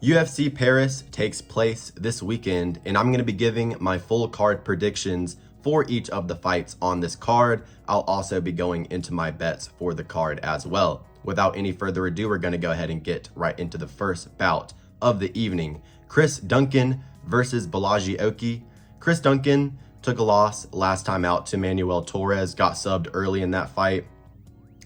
UFC Paris takes place this weekend, and I'm going to be giving my full card predictions for each of the fights on this card. I'll also be going into my bets for the card as well. Without any further ado, we're going to go ahead and get right into the first bout of the evening. Chris Duncan versus Balaji Oki. Chris Duncan took a loss last time out to Manuel Torres, got subbed early in that fight.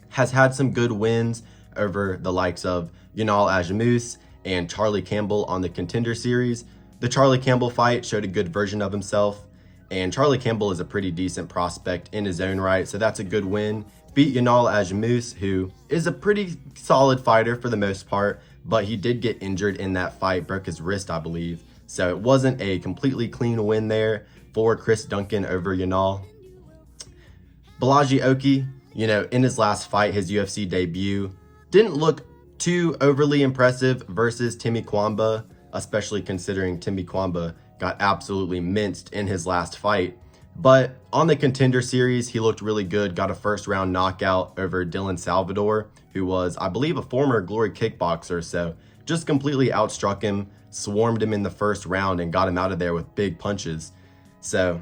Has had some good wins over the likes of Yanal Ajamus and Charlie Campbell on the Contender Series. The Charlie Campbell fight showed a good version of himself, and Charlie Campbell is a pretty decent prospect in his own right, so that's a good win. Beat Yanal Ajamus, who is a pretty solid fighter for the most part, but he did get injured in that fight, broke his wrist, I believe. So it wasn't a completely clean win there for Chris Duncan over Yanal. Balaji Oki, in his last fight, his UFC debut, didn't look too overly impressive versus Timmy Kwamba, especially considering Timmy Kwamba got absolutely minced in his last fight. But on the Contender Series, he looked really good, got a first round knockout over Dylan Salvador, who was, I believe, a former Glory kickboxer, so just completely outstruck him, swarmed him in the first round, and got him out of there with big punches. So,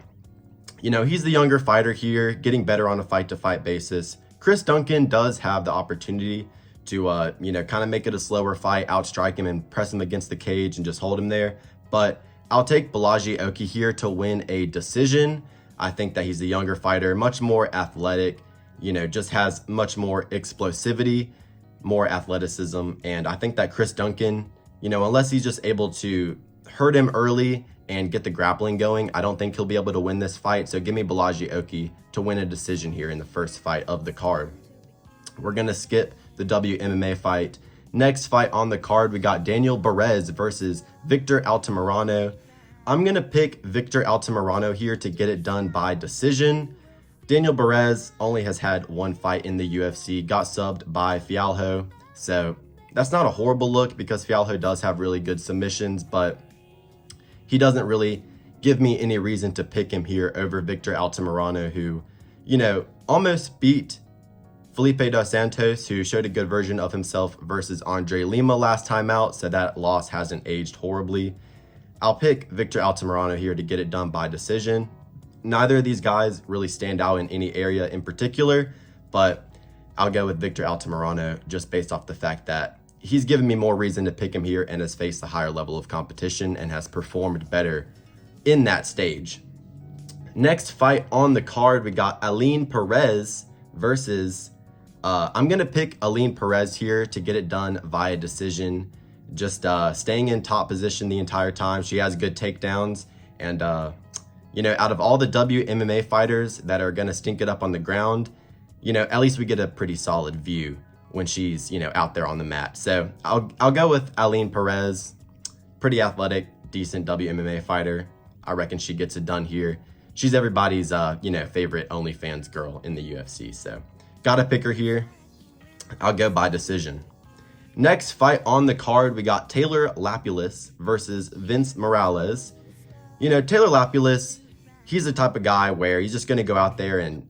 he's the younger fighter here, getting better on a fight-to-fight basis. Chris Duncan does have the opportunity to, kind of make it a slower fight, outstrike him and press him against the cage and just hold him there. But I'll take Balaji Oki here to win a decision. I think that he's the younger fighter, much more athletic, just has much more explosivity, more athleticism. And I think that Chris Duncan, unless he's just able to hurt him early and get the grappling going, I don't think he'll be able to win this fight. So give me Balaji Oki to win a decision here in the first fight of the card. We're going to skip the WMMA fight. Next fight on the card, we got Daniel Perez versus Victor Altamirano. I'm going to pick Victor Altamirano here to get it done by decision. Daniel Perez only has had one fight in the UFC, got subbed by Fialho. So that's not a horrible look because Fialho does have really good submissions, but he doesn't really give me any reason to pick him here over Victor Altamirano, who, almost beat Felipe dos Santos, who showed a good version of himself versus Andre Lima last time out, so that loss hasn't aged horribly. I'll pick Victor Altamirano here to get it done by decision. Neither of these guys really stand out in any area in particular, but I'll go with Victor Altamirano just based off the fact that he's given me more reason to pick him here and has faced a higher level of competition and has performed better in that stage. Next fight on the card, we got Aline Perez versus I'm going to pick Aline Perez here to get it done via decision. Just staying in top position the entire time. She has good takedowns. And, out of all the WMMA fighters that are going to stink it up on the ground, at least we get a pretty solid view when she's, out there on the mat. So I'll go with Aline Perez. Pretty athletic, decent WMMA fighter. I reckon she gets it done here. She's everybody's, favorite OnlyFans girl in the UFC. So gotta pick her here. I'll go by decision. Next fight on the card, we got Taylor Lapilus versus Vince Morales. Taylor Lapilus, he's the type of guy where he's just going to go out there and,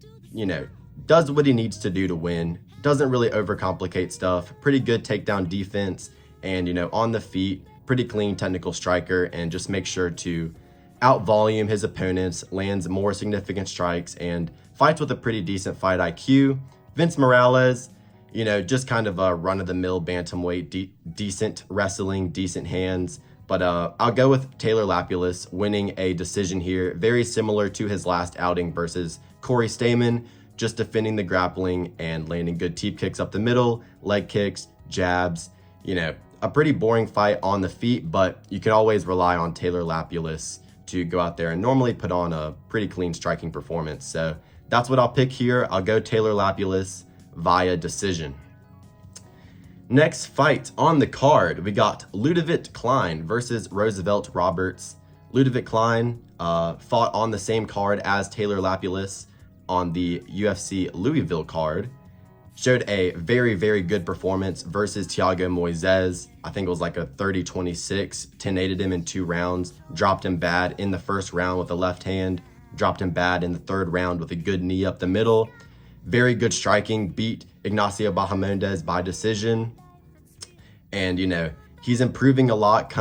does what he needs to do to win. Doesn't really overcomplicate stuff. Pretty good takedown defense and, on the feet, pretty clean technical striker, and just make sure to out-volume his opponents, lands more significant strikes, and fights with a pretty decent fight IQ. Vince Morales, just kind of a run-of-the-mill bantamweight, decent wrestling, decent hands. But I'll go with Taylor Lapilus winning a decision here, very similar to his last outing versus Corey Stamen, just defending the grappling and landing good teep kicks up the middle, leg kicks, jabs. A pretty boring fight on the feet, but you can always rely on Taylor Lapilus to go out there and normally put on a pretty clean striking performance. So that's what I'll pick here. I'll go Taylor Lapilus via decision. Next fight on the card, we got Ludovic Klein versus Roosevelt Roberts. Ludovic Klein fought on the same card as Taylor Lapilus on the UFC Louisville card. Showed a very, very good performance versus Thiago Moises. I think it was like a 30-26, 10-8'd him in 2 rounds, dropped him bad in the first round with a left hand, dropped him bad in the third round with a good knee up the middle. Very good striking, beat Ignacio Bahamondes by decision. And, He's improving a lot,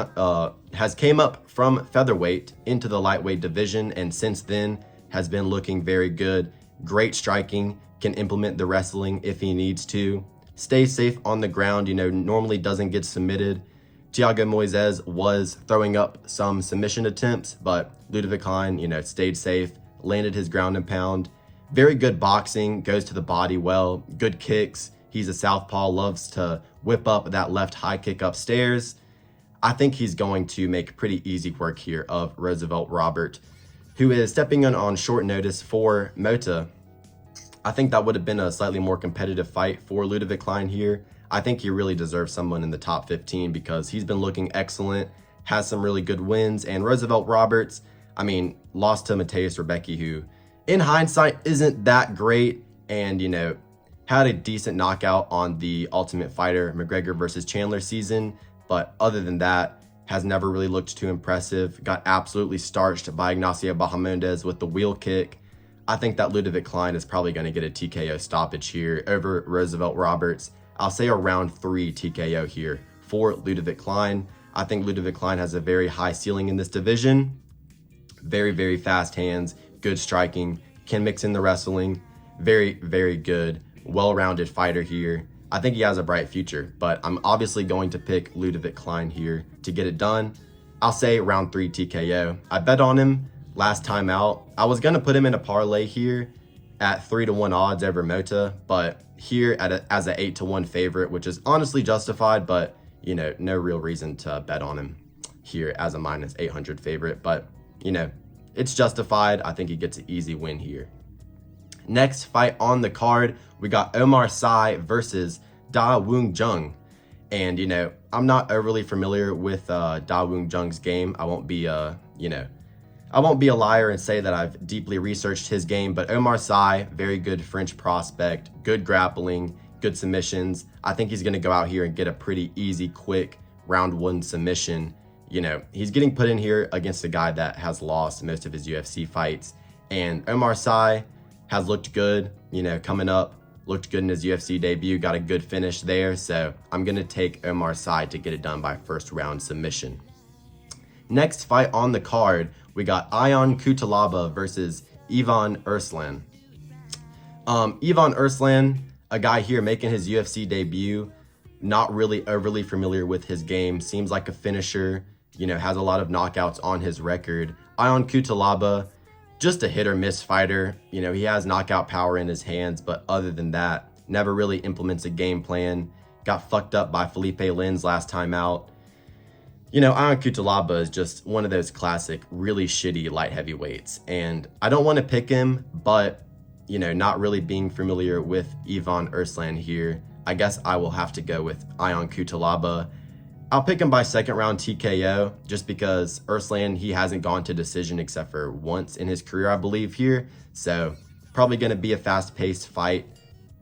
has came up from featherweight into the lightweight division, and since then has been looking very good. Great striking, can implement the wrestling if he needs to. Stays safe on the ground, normally doesn't get submitted. Thiago Moises was throwing up some submission attempts, but Ludovic Klein, stayed safe, landed his ground and pound. Very good boxing, goes to the body well, good kicks. He's a southpaw, loves to whip up that left high kick upstairs. I think he's going to make pretty easy work here of Roosevelt Robert, who is stepping in on short notice for Mota. I think that would have been a slightly more competitive fight for Ludovic Klein here. I think he really deserves someone in the top 15 because he's been looking excellent, has some really good wins, and Roosevelt Roberts, lost to Mateusz Rebecki, who in hindsight isn't that great, and had a decent knockout on the Ultimate Fighter McGregor versus Chandler season, but other than that, has never really looked too impressive. Got absolutely starched by Ignacio Bahamondes with the wheel kick. I think that Ludovic Klein is probably going to get a TKO stoppage here over Roosevelt Roberts. I'll say a round 3 TKO here for Ludovic Klein. I think Ludovic Klein has a very high ceiling in this division. Very, very fast hands, good striking, can mix in the wrestling. Very, very good, well-rounded fighter here. I think he has a bright future, but I'm obviously going to pick Ludovic Klein here to get it done. I'll say round 3 TKO. I bet on him last time out. I was going to put him in a parlay here at 3-1 odds over Mota, but here as an 8-1 favorite, which is honestly justified, but no real reason to bet on him here as a minus 800 favorite, but it's justified. I think he gets an easy win here. Next fight on the card, we got Omar Sy versus Da Woong Jung. And, I'm not overly familiar with Da Woong Jung's game. I won't be a liar and say that I've deeply researched his game, but Omar Sy, very good French prospect, good grappling, good submissions. I think he's going to go out here and get a pretty easy, quick round 1 submission. He's getting put in here against a guy that has lost most of his UFC fights. And Omar Sy has looked good, coming up, looked good in his UFC debut, got a good finish there. So I'm going to take Omar Sy to get it done by first round submission. Next fight on the card, we got Ion Cutelaba versus Ivan Erslan. Ivan Erslan, a guy here making his UFC debut, not really overly familiar with his game, seems like a finisher, has a lot of knockouts on his record. Ion Cutelaba, just a hit or miss fighter. He has knockout power in his hands, but other than that, never really implements a game plan. Got fucked up by Felipe Lins last time out. Ion Cutelaba is just one of those classic, really shitty light heavyweights. And I don't want to pick him, but, not really being familiar with Ivan Erslan here, I guess I will have to go with Ion Cutelaba. I'll pick him by second round TKO just because Erslan, he hasn't gone to decision except for once in his career, I believe here. So probably going to be a fast-paced fight.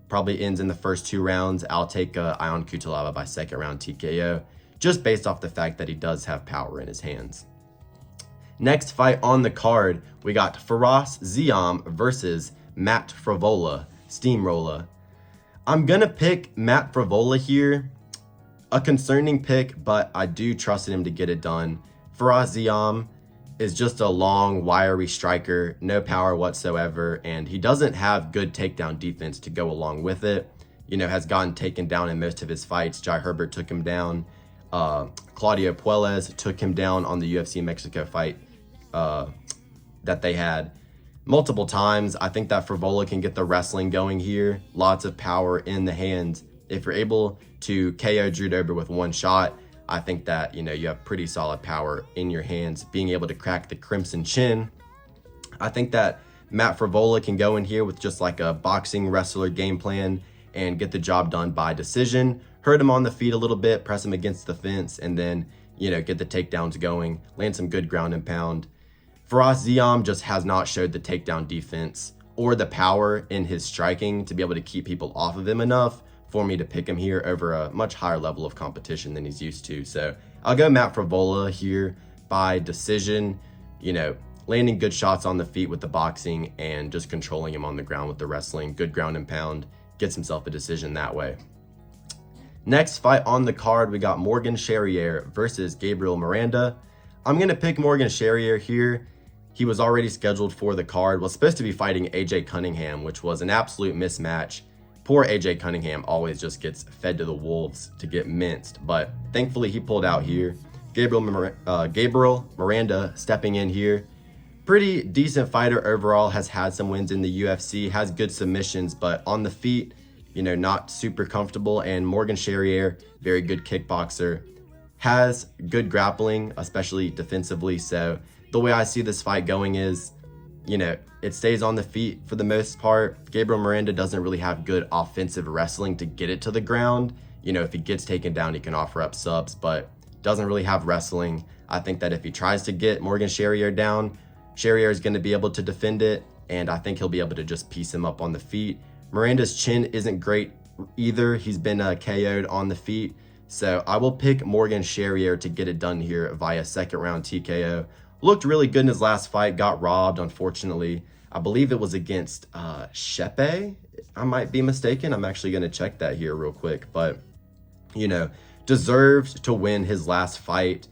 Probably ends in the first 2 rounds. I'll take Ion Cutelaba by second round TKO just based off the fact that he does have power in his hands. Next fight on the card, we got Firas Ziam versus Matt Frevola, steamrolla. I'm going to pick Matt Frevola here. A concerning pick, but I do trust in him to get it done. Firas Ziam is just a long, wiry striker, no power whatsoever, and he doesn't have good takedown defense to go along with it. Has gotten taken down in most of his fights. Jai Herbert took him down. Claudio Puelles took him down on the UFC Mexico fight that they had multiple times. I think that Frevola can get the wrestling going here. Lots of power in the hands. If you're able to KO Drew Dober with 1 shot, I think that, you have pretty solid power in your hands, being able to crack the crimson chin. I think that Matt Frevola can go in here with just like a boxing wrestler game plan and get the job done by decision. Hurt him on the feet a little bit, press him against the fence, and then, get the takedowns going, land some good ground and pound. Firas Ziam just has not showed the takedown defense or the power in his striking to be able to keep people off of him enough for me to pick him here over a much higher level of competition than he's used to. So I'll go Matt Frevola here by decision, landing good shots on the feet with the boxing and just controlling him on the ground with the wrestling, good ground and pound, gets himself a decision that way. Next fight on the card, we got Morgan Charriere versus Gabriel Miranda. I'm going to pick Morgan Charriere here. He was already scheduled for the card, was supposed to be fighting AJ Cunningham, which was an absolute mismatch. Poor AJ Cunningham always just gets fed to the wolves to get minced, but thankfully he pulled out here. Gabriel Miranda stepping in here. Pretty decent fighter overall, has had some wins in the UFC, has good submissions, but on the feet, you know, not super comfortable. And Morgan Charriere, very good kickboxer, has good grappling, especially defensively. So the way I see this fight going is, you know, it stays on the feet for the most part. Gabriel Miranda doesn't really have good offensive wrestling to get it to the ground. You know, if he gets taken down, he can offer up subs, but doesn't really have wrestling. I think that if he tries to get Morgan Charriere down, Charriere is going to be able to defend it, and I think he'll be able to just piece him up on the feet. Miranda's chin isn't great either. He's been KO'd on the feet. So I will pick Morgan Charriere to get it done here via second round TKO. Looked really good in his last fight, got robbed, unfortunately. I believe it was against Shepe. I might be mistaken. I'm actually going to check that here real quick. But, you know, deserved to win his last fight.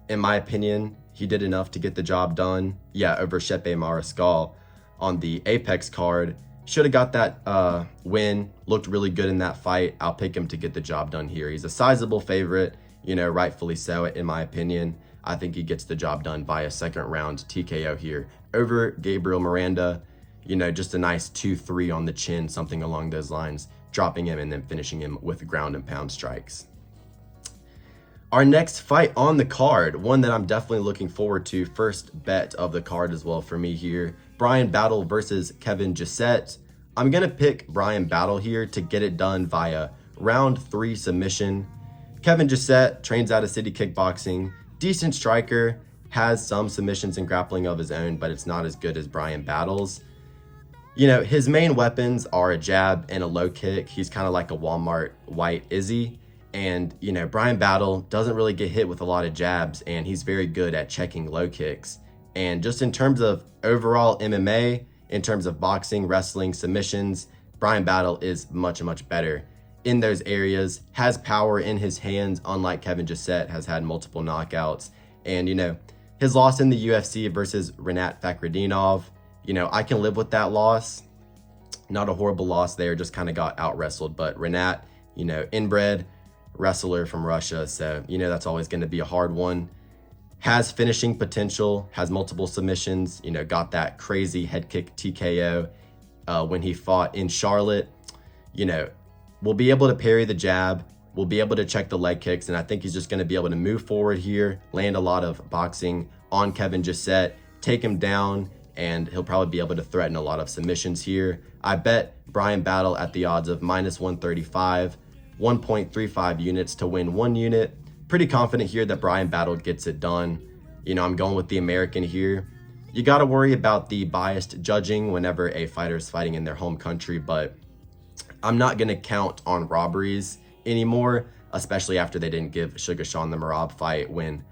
In my opinion, he did enough to get the job done. Yeah, over Shepe Mariscal on the Apex card. Should have got that win. Looked really good in that fight. I'll pick him to get the job done here. He's a sizable favorite, you know, rightfully so, in my opinion. I think he gets the job done via second round TKO here over Gabriel Miranda. You know, just a nice 2-3 on the chin, something along those lines, dropping him and then finishing him with ground and pound strikes. Our next fight on the card, one that I'm definitely looking forward to, first bet of the card as well for me here, Bryan Battle versus Kevin Jousett. I'm going to pick Bryan Battle here to get it done via round 3 submission. Kevin Jousett trains out of City Kickboxing, decent striker, has some submissions and grappling of his own, but it's not as good as Bryan Battle's. You know, his main weapons are a jab and a low kick. He's kind of like a Walmart white Izzy. And, you know, Bryan Battle doesn't really get hit with a lot of jabs, and he's very good at checking low kicks. And just in terms of overall MMA, in terms of boxing, wrestling, submissions, Bryan Battle is much, much better in those areas, has power in his hands, unlike Kevin Jousett, has had multiple knockouts. And, you know, his loss in the UFC versus Rinat Fakhretdinov, you know, I can live with that loss. Not a horrible loss there, just kind of got out-wrestled. But Rinat, you know, inbred wrestler from Russia, so, you know, that's always going to be a hard one. Has finishing potential, has multiple submissions, you know, got that crazy head kick TKO when he fought in Charlotte. You know, will be able to parry the jab, will be able to check the leg kicks, and I think he's just going to be able to move forward here, land a lot of boxing on Kevin Jousett, take him down, and he'll probably be able to threaten a lot of submissions here. I bet Bryan Battle at the odds of -135, 1.35 units to win 1 unit. Pretty confident here that Bryan Battle gets it done. You know, I'm going with the American here. You got to worry about the biased judging whenever a fighter is fighting in their home country, but I'm not going to count on robberies anymore, especially after they didn't give Sugar Sean the Merab fight when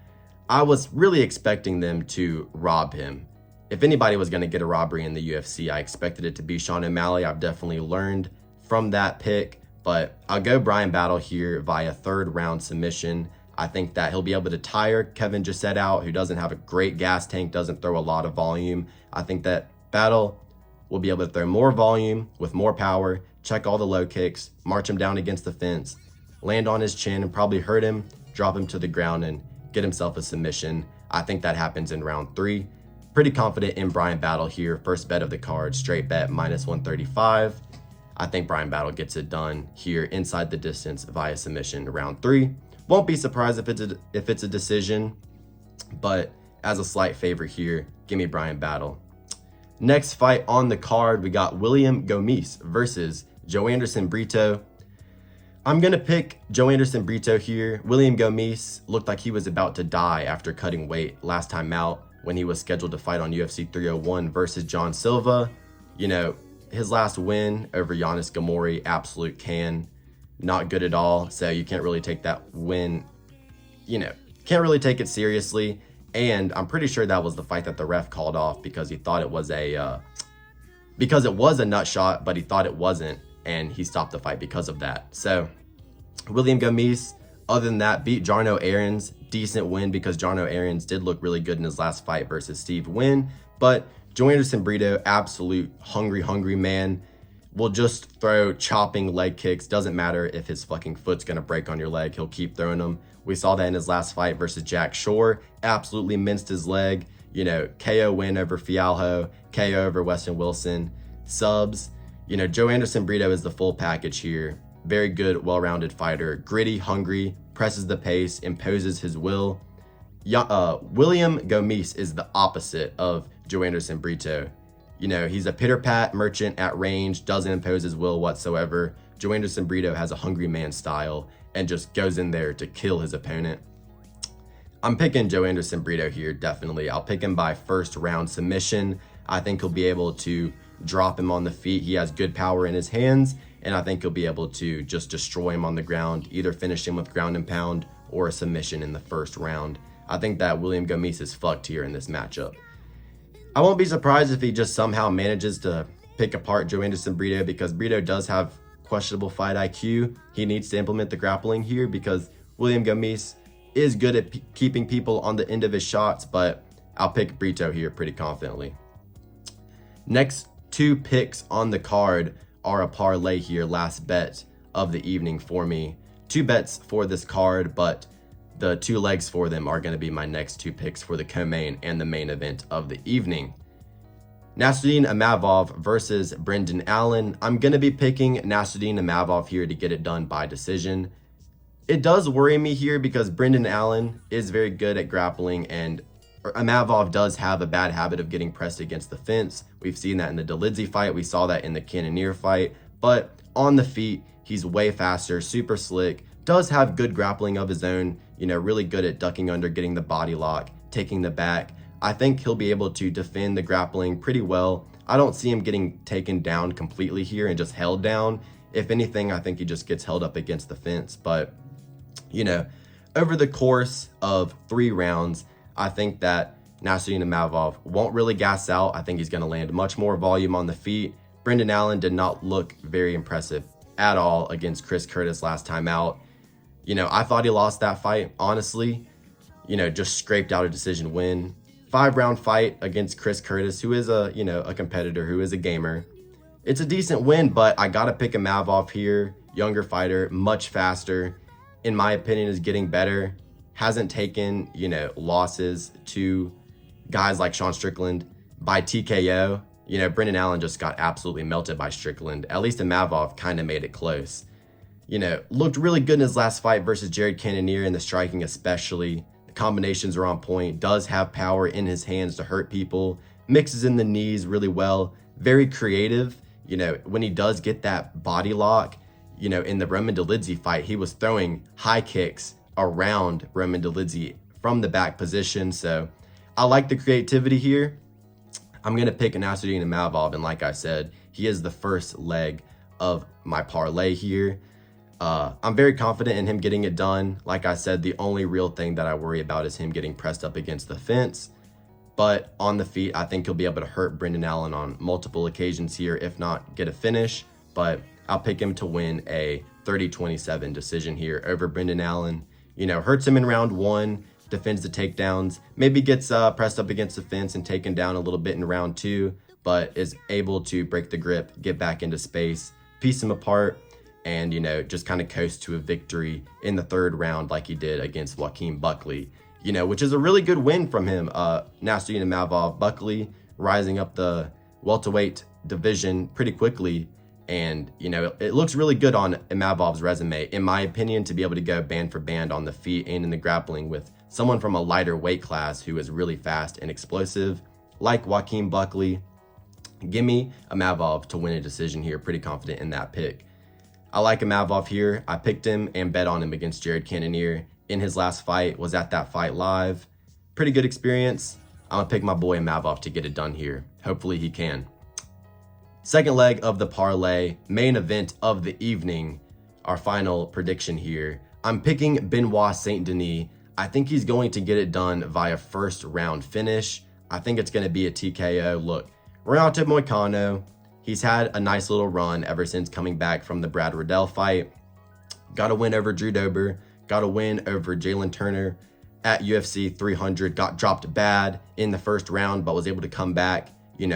I was really expecting them to rob him. If anybody was going to get a robbery in the UFC, I expected it to be Sean O'Malley. I've definitely learned from that pick, but I'll go Bryan Battle here via third round submission. I think that he'll be able to tire Kevin Jousett out, who doesn't have a great gas tank, doesn't throw a lot of volume. I think that Battle will be able to throw more volume with more power, check all the low kicks, march him down against the fence, land on his chin and probably hurt him, drop him to the ground and get himself a submission. I think that happens in round 3. Pretty confident in Bryan Battle here. First bet of the card, straight bet -135. I think Bryan Battle gets it done here inside the distance via submission round 3. Won't be surprised if it's a decision, but as a slight favor here, give me Bryan Battle. Next fight on the card, we got William Gomis versus Joanderson Brito. I'm going to pick Joanderson Brito here. William Gomis looked like he was about to die after cutting weight last time out when he was scheduled to fight on UFC 301 versus John Silva. You know, his last win over Giannis Gamori, absolute can. Not good at all, so you can't really take that win, you know, can't really take it seriously. And I'm pretty sure that was the fight that the ref called off because he thought it was because it was a nut shot, but he thought it wasn't, and he stopped the fight because of that. So William Gomis, other than that, beat Jarno Aarons. Decent win because Jarno Aarons did look really good in his last fight versus Steve Wynn. But Joanderson Brito, absolute hungry man, will just throw chopping leg kicks. Doesn't matter if his fucking foot's gonna break on your leg, he'll keep throwing them. We saw that in his last fight versus Jack Shore. Absolutely minced his leg. You know, KO win over Fialho, KO over Weston Wilson, subs. You know, Joanderson Brito is the full package here. Very good, well-rounded fighter. Gritty, hungry, presses the pace, imposes his will. William Gomis is the opposite of Joanderson Brito. You know, he's a pitter-pat merchant at range, doesn't impose his will whatsoever. Joanderson Brito has a hungry man style and just goes in there to kill his opponent. I'm picking Joanderson Brito here, definitely. I'll pick him by first round submission. I think he'll be able to drop him on the feet. He has good power in his hands, and I think he'll be able to just destroy him on the ground, either finish him with ground and pound or a submission in the first round. I think that William Gomis is fucked here in this matchup. I won't be surprised if he just somehow manages to pick apart Joanderson Brito, because Brito does have questionable fight IQ. He needs to implement the grappling here because William Gomis is good at keeping people on the end of his shots, but I'll pick Brito here pretty confidently. Next two picks on the card are a parlay here, last bet of the evening for me. Two bets for this card, but the two legs for them are going to be my next two picks for the co-main and the main event of the evening. Nasruddin Imavov versus Brendan Allen. I'm going to be picking Nasruddin Imavov here to get it done by decision. It does worry me here because Brendan Allen is very good at grappling, and Imavov does have a bad habit of getting pressed against the fence. We've seen that in the Dolidze fight. We saw that in the Cannonier fight. But on the feet, he's way faster, super slick, does have good grappling of his own, you know, really good at ducking under, getting the body lock, taking the back. I think he'll be able to defend the grappling pretty well. I don't see him getting taken down completely here and just held down. If anything, I think he just gets held up against the fence. But, you know, over the course of 3 rounds, I think that Nasruddin Imavov won't really gas out. I think he's going to land much more volume on the feet. Brendan Allen did not look very impressive at all against Chris Curtis last time out. You know, I thought he lost that fight, honestly. You know, just scraped out a decision win. 5-round fight against Chris Curtis, who is a, you know, a competitor, who is a gamer. It's a decent win, but I got to pick Imavov here. Younger fighter, much faster. In my opinion, is getting better. Hasn't taken, you know, losses to guys like Sean Strickland by TKO. You know, Brendan Allen just got absolutely melted by Strickland. At least Imavov kind of made it close. You know, looked really good in his last fight versus Jared Cannonier, in the striking especially. The combinations are on point. Does have power in his hands to hurt people. Mixes in the knees really well. Very creative. You know, when he does get that body lock, you know, in the Roman Dolidze fight, he was throwing high kicks around Roman Dolidze from the back position. So I like the creativity here. I'm going to pick Nasruddin Imavov, and like I said, he is the first leg of my parlay here. I'm very confident in him getting it done. Like I said, the only real thing that I worry about is him getting pressed up against the fence. But on the feet, I think he'll be able to hurt Brendan Allen on multiple occasions here, if not get a finish. But I'll pick him to win a 30-27 decision here over Brendan Allen. You know, hurts him in round 1, defends the takedowns, maybe gets pressed up against the fence and taken down a little bit in round 2, but is able to break the grip, get back into space, piece him apart, and, you know, just kind of coast to a victory in the 3rd round like he did against Joaquin Buckley, you know, which is a really good win from him. Nasruddin Imavov, Buckley rising up the welterweight division pretty quickly. And, you know, it looks really good on Imavov's resume, in my opinion, to be able to go band for band on the feet and in the grappling with someone from a lighter weight class who is really fast and explosive, like Joaquin Buckley. Give me Imavov to win a decision here. Pretty confident in that pick. I like Imavov here. I picked him and bet on him against Jared Cannonier in his last fight. Was at that fight live. Pretty good experience. I'm going to pick my boy Imavov to get it done here. Hopefully he can. Second leg of the parlay, main event of the evening, our final prediction here. I'm picking Benoit Saint Denis. I think he's going to get it done via 1st round finish. I think it's going to be a TKO. Look, Renato Moicano, he's had a nice little run ever since coming back from the Brad Riddell fight. got a win over Drew Dober, got a win over Jalen Turner at UFC 300, got dropped bad in the first round, but was able to come back,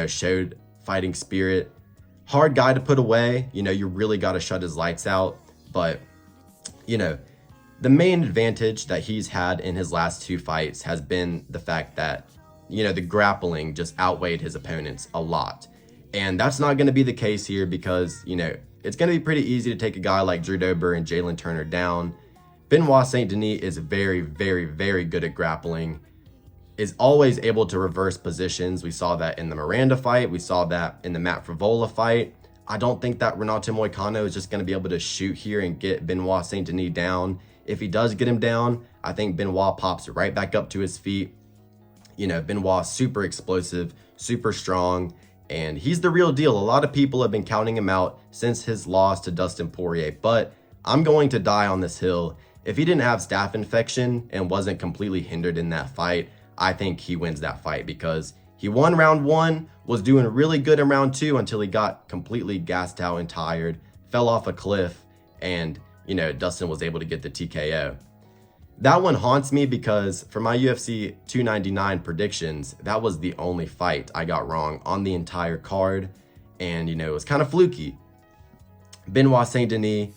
showed fighting spirit. Hard guy to put away, you really got to shut his lights out. But, the main advantage that he's had in his last 2 fights has been the fact that, the grappling just outweighed his opponents a lot. And that's not going to be the case here because, it's going to be pretty easy to take a guy like Drew Dober and Jalen Turner down. Benoit Saint-Denis is very, very, very good at grappling, is always able to reverse positions. We saw that in the Miranda fight. We saw that in the Matt Frevola fight. I don't think that Renato Moicano is just going to be able to shoot here and get Benoit Saint-Denis down. If he does get him down, I think Benoit pops right back up to his feet. Benoit's super explosive, super strong, and he's the real deal. A lot of people have been counting him out since his loss to Dustin Poirier, but I'm going to die on this hill. If he didn't have staph infection and wasn't completely hindered in that fight, I think he wins that fight because he won round 1, was doing really good in round 2 until he got completely gassed out and tired, fell off a cliff, and, Dustin was able to get the TKO. That one haunts me because for my UFC 299 predictions, that was the only fight I got wrong on the entire card, and, it was kind of fluky. Benoit Saint-Denis,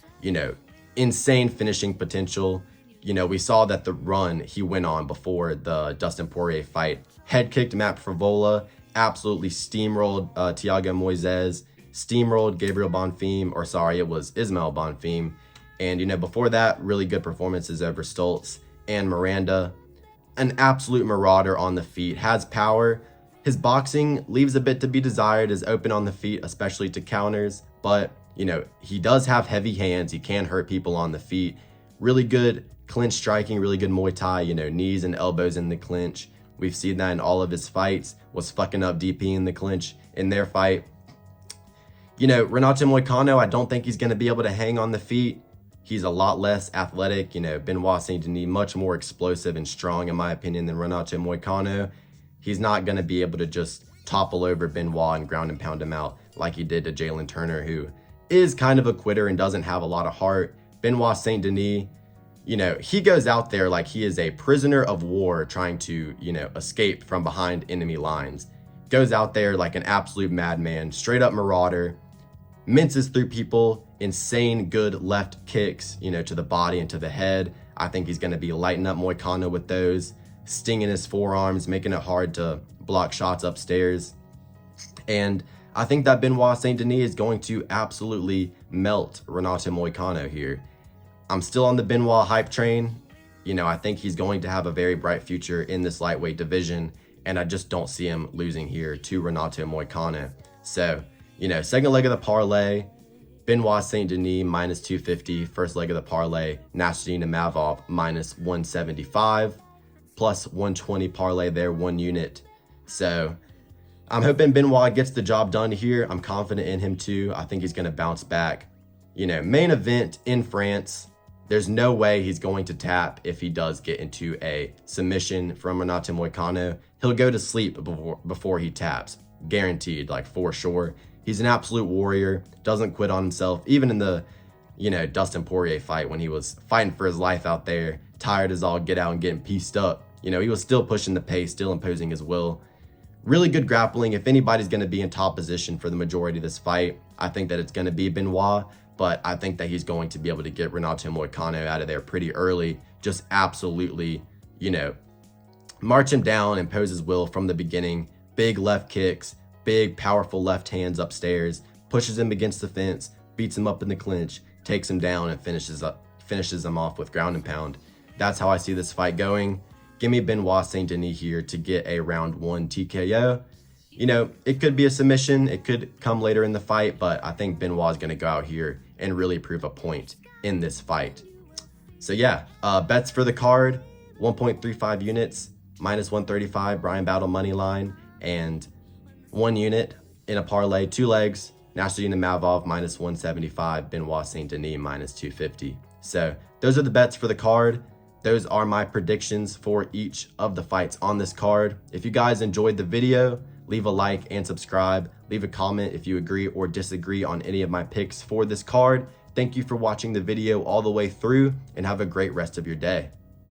insane finishing potential. We saw that the run he went on before the Dustin Poirier fight, head kicked Matt Frevola, absolutely steamrolled Thiago Moises, steamrolled Gabriel Bonfim, it was Ismael Bonfim. And, before that, really good performances over Stoltz and Miranda. An absolute marauder on the feet, has power. His boxing leaves a bit to be desired, is open on the feet, especially to counters, but he does have heavy hands. He can hurt people on the feet. Really good clinch striking, really good Muay Thai, knees and elbows in the clinch. We've seen that in all of his fights. Was fucking up DP in the clinch in their fight. Renato Moicano, I don't think he's going to be able to hang on the feet. He's a lot less athletic. Benoit Saint-Denis, much more explosive and strong, in my opinion, than Renato Moicano. He's not going to be able to just topple over Benoit and ground and pound him out like he did to Jalen Turner, who is kind of a quitter and doesn't have a lot of heart. Benoit Saint-Denis, he goes out there like he is a prisoner of war trying to, escape from behind enemy lines. Goes out there like an absolute madman, straight up marauder, minces through people, insane good left kicks, to the body and to the head. I think he's going to be lighting up Moicano with those, stinging his forearms, making it hard to block shots upstairs. And I think that Benoit Saint-Denis is going to absolutely melt Renato Moicano here. I'm still on the Benoit hype train. I think he's going to have a very bright future in this lightweight division, and I just don't see him losing here to Renato Moicano. So, second leg of the parlay, Benoit Saint-Denis minus 250. First leg of the parlay, Nasruddin Imavov minus 175. Plus 120 parlay there, 1 unit. So, I'm hoping Benoit gets the job done here. I'm confident in him too. I think he's going to bounce back. Main event in France. There's no way he's going to tap if he does get into a submission from Renato Moicano. He'll go to sleep before he taps. Guaranteed, for sure. He's an absolute warrior. Doesn't quit on himself. Even in the, Dustin Poirier fight when he was fighting for his life out there, tired as all get out and getting pieced up. He was still pushing the pace, still imposing his will. Really good grappling. If anybody's going to be in top position for the majority of this fight, I think that it's going to be Benoit, but I think that he's going to be able to get Renato Moicano out of there pretty early. Just absolutely, march him down, impose his will from the beginning. Big left kicks, big powerful left hands upstairs, pushes him against the fence, beats him up in the clinch, takes him down, and finishes him off with ground and pound. That's how I see this fight going. Give me Benoit Saint-Denis here to get a round 1 TKO. It could be a submission. It could come later in the fight, but I think Benoit is going to go out here and really prove a point in this fight. So yeah, bets for the card, 1.35 units, minus 135, Brian Battle money line, and 1 unit in a parlay, 2 legs, Nasruddin Imavov minus 175, Benoit Saint-Denis minus 250. So those are the bets for the card. Those are my predictions for each of the fights on this card. If you guys enjoyed the video, leave a like and subscribe. Leave a comment if you agree or disagree on any of my picks for this card. Thank you for watching the video all the way through and have a great rest of your day.